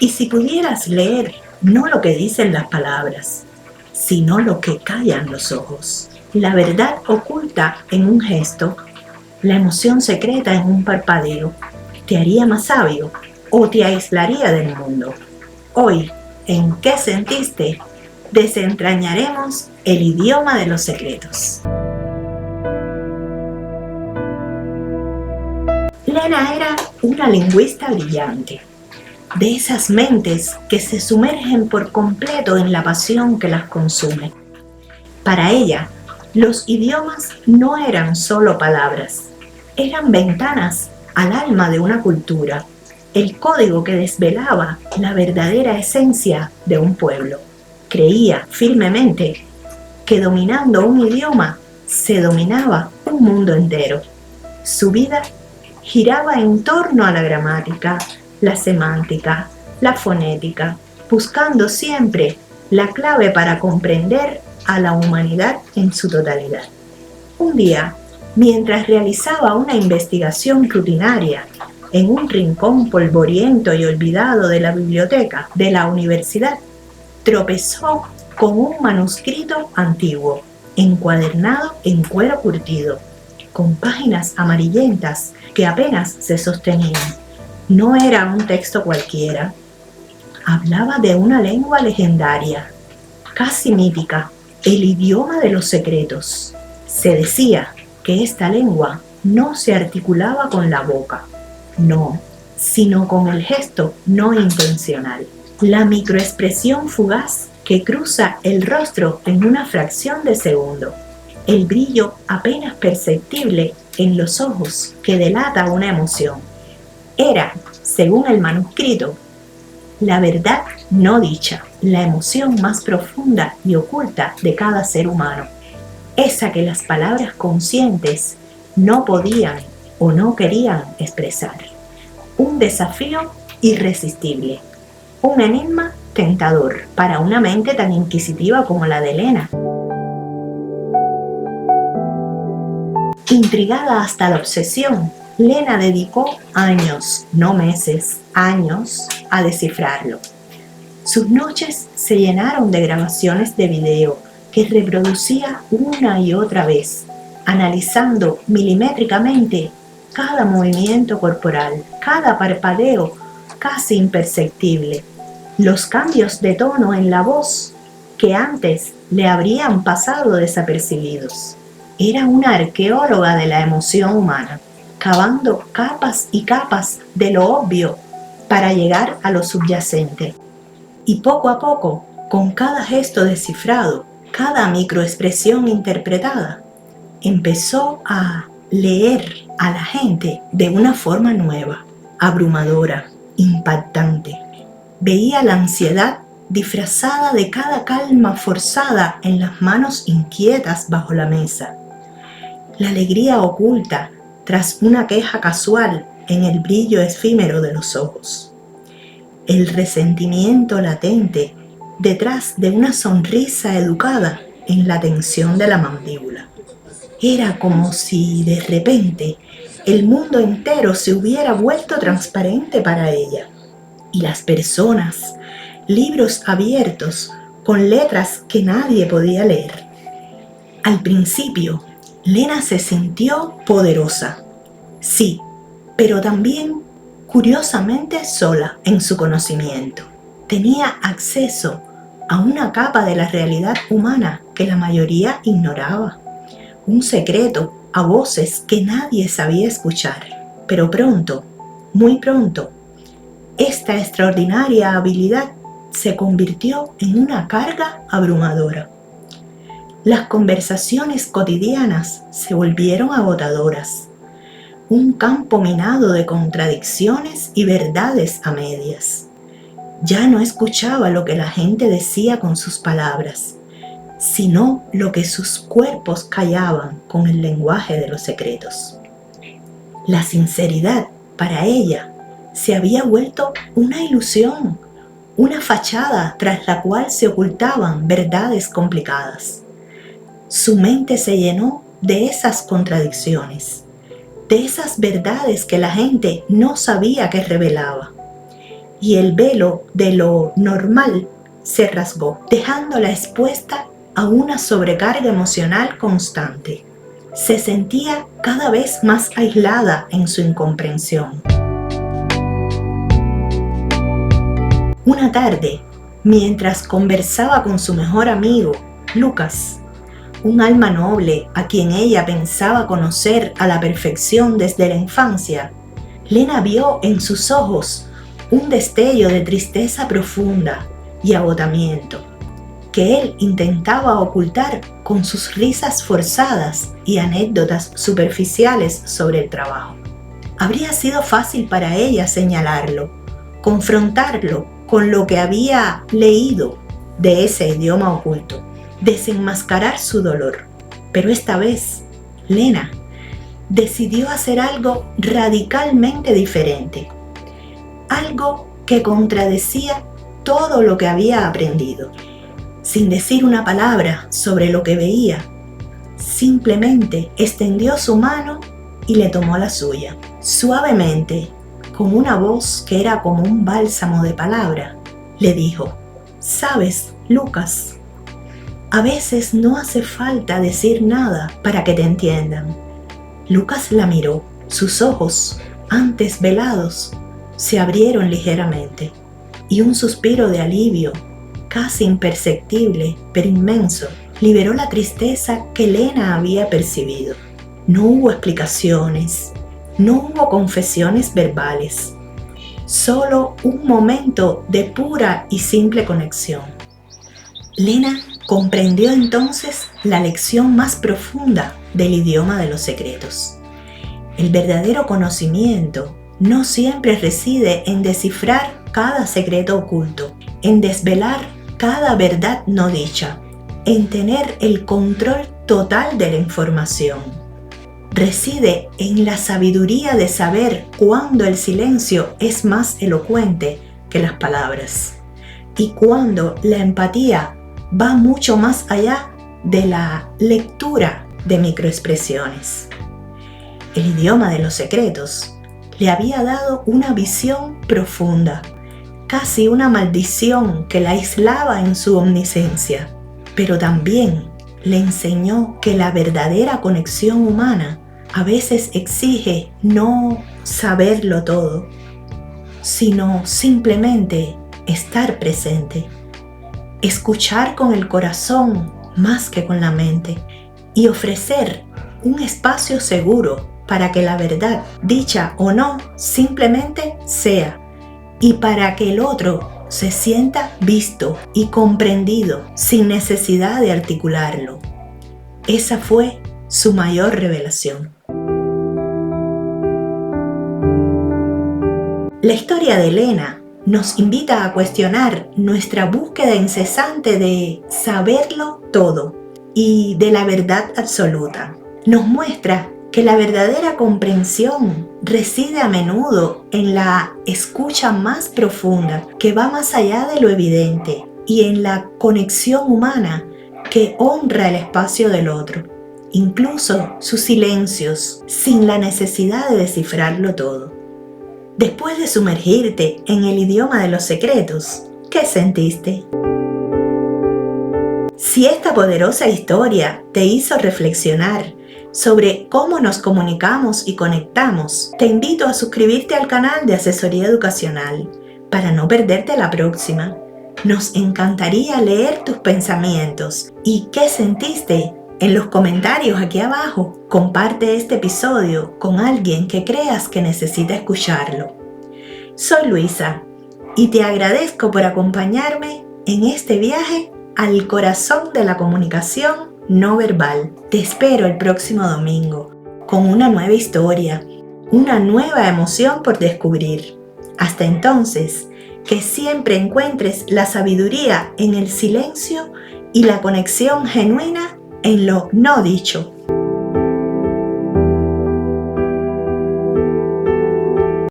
Y si pudieras leer no lo que dicen las palabras, sino lo que callan los ojos, la verdad oculta en un gesto, la emoción secreta en un parpadeo, ¿te haría más sabio o te aislaría del mundo? Hoy, en ¿Qué sentiste?, desentrañaremos el idioma de los secretos. Lena era una lingüista brillante, de esas mentes que se sumergen por completo en la pasión que las consume. Para ella, los idiomas no eran solo palabras, eran ventanas al alma de una cultura, el código que desvelaba la verdadera esencia de un pueblo. Creía firmemente que dominando un idioma se dominaba un mundo entero. Su vida giraba en torno a la gramática, la semántica, la fonética, buscando siempre la clave para comprender a la humanidad en su totalidad. Un día, mientras realizaba una investigación rutinaria en un rincón polvoriento y olvidado de la biblioteca de la universidad, tropezó con un manuscrito antiguo, encuadernado en cuero curtido, con páginas amarillentas que apenas se sostenían. No era un texto cualquiera. Hablaba de una lengua legendaria, casi mítica, el idioma de los secretos. Se decía que esta lengua no se articulaba con la boca, no, sino con el gesto no intencional, la microexpresión fugaz que cruza el rostro en una fracción de segundo, el brillo apenas perceptible en los ojos que delata una emoción. Era, según el manuscrito, la verdad no dicha, la emoción más profunda y oculta de cada ser humano, esa que las palabras conscientes no podían o no querían expresar. Un desafío irresistible, un enigma tentador para una mente tan inquisitiva como la de Lena. Intrigada hasta la obsesión, Lena dedicó años, no meses, años, a descifrarlo. Sus noches se llenaron de grabaciones de video que reproducía una y otra vez, analizando milimétricamente cada movimiento corporal, cada parpadeo casi imperceptible, los cambios de tono en la voz que antes le habrían pasado desapercibidos. Era una arqueóloga de la emoción humana, cavando capas y capas de lo obvio para llegar a lo subyacente. Y poco a poco, con cada gesto descifrado, cada microexpresión interpretada, empezó a leer a la gente de una forma nueva, abrumadora, impactante. Veía la ansiedad disfrazada de cada calma forzada en las manos inquietas bajo la mesa, la alegría oculta tras una queja casual en el brillo efímero de los ojos, el resentimiento latente detrás de una sonrisa educada en la tensión de la mandíbula. Era como si de repente el mundo entero se hubiera vuelto transparente para ella, y las personas, libros abiertos con letras que nadie podía leer. Al principio, Lena se sintió poderosa, sí, pero también curiosamente sola en su conocimiento. Tenía acceso a una capa de la realidad humana que la mayoría ignoraba, un secreto a voces que nadie sabía escuchar. Pero pronto, muy pronto, esta extraordinaria habilidad se convirtió en una carga abrumadora. Las conversaciones cotidianas se volvieron agotadoras, un campo minado de contradicciones y verdades a medias. Ya no escuchaba lo que la gente decía con sus palabras, sino lo que sus cuerpos callaban con el lenguaje de los secretos. La sinceridad, para ella, se había vuelto una ilusión, una fachada tras la cual se ocultaban verdades complicadas. Su mente se llenó de esas contradicciones, de esas verdades que la gente no sabía que revelaba. Y el velo de lo normal se rasgó, dejándola expuesta a una sobrecarga emocional constante. Se sentía cada vez más aislada en su incomprensión. Una tarde, mientras conversaba con su mejor amigo, Lucas, un alma noble a quien ella pensaba conocer a la perfección desde la infancia, Lena vio en sus ojos un destello de tristeza profunda y agotamiento que él intentaba ocultar con sus risas forzadas y anécdotas superficiales sobre el trabajo. Habría sido fácil para ella señalarlo, confrontarlo con lo que había leído de ese idioma oculto, desenmascarar su dolor. Pero esta vez, Lena decidió hacer algo radicalmente diferente, algo que contradecía todo lo que había aprendido. Sin decir una palabra sobre lo que veía, simplemente extendió su mano y le tomó la suya. Suavemente, con una voz que era como un bálsamo de palabra, le dijo: «¿Sabes, Lucas? A veces no hace falta decir nada para que te entiendan». Lucas la miró. Sus ojos, antes velados, se abrieron ligeramente y un suspiro de alivio, casi imperceptible pero inmenso, liberó la tristeza que Lena había percibido. No hubo explicaciones, no hubo confesiones verbales, solo un momento de pura y simple conexión. Lena comprendió entonces la lección más profunda del idioma de los secretos. El verdadero conocimiento no siempre reside en descifrar cada secreto oculto, en desvelar cada verdad no dicha, en tener el control total de la información. Reside en la sabiduría de saber cuándo el silencio es más elocuente que las palabras y cuándo la empatía va mucho más allá de la lectura de microexpresiones. El idioma de los secretos le había dado una visión profunda, casi una maldición que la aislaba en su omnisciencia, pero también le enseñó que la verdadera conexión humana a veces exige no saberlo todo, sino simplemente estar presente, escuchar con el corazón más que con la mente y ofrecer un espacio seguro para que la verdad, dicha o no, simplemente sea, y para que el otro se sienta visto y comprendido sin necesidad de articularlo. Esa fue su mayor revelación. La historia de Lena nos invita a cuestionar nuestra búsqueda incesante de saberlo todo y de la verdad absoluta. Nos muestra que la verdadera comprensión reside a menudo en la escucha más profunda que va más allá de lo evidente y en la conexión humana que honra el espacio del otro, incluso sus silencios, sin la necesidad de descifrarlo todo. Después de sumergirte en el idioma de los secretos, ¿qué sentiste? Si esta poderosa historia te hizo reflexionar sobre cómo nos comunicamos y conectamos, te invito a suscribirte al canal de Asesoría Educacional para no perderte la próxima. Nos encantaría leer tus pensamientos y qué sentiste en los comentarios aquí abajo. Comparte este episodio con alguien que creas que necesita escucharlo. Soy Luisa y te agradezco por acompañarme en este viaje al corazón de la comunicación no verbal. Te espero el próximo domingo con una nueva historia, una nueva emoción por descubrir. Hasta entonces, que siempre encuentres la sabiduría en el silencio y la conexión genuina en lo no dicho.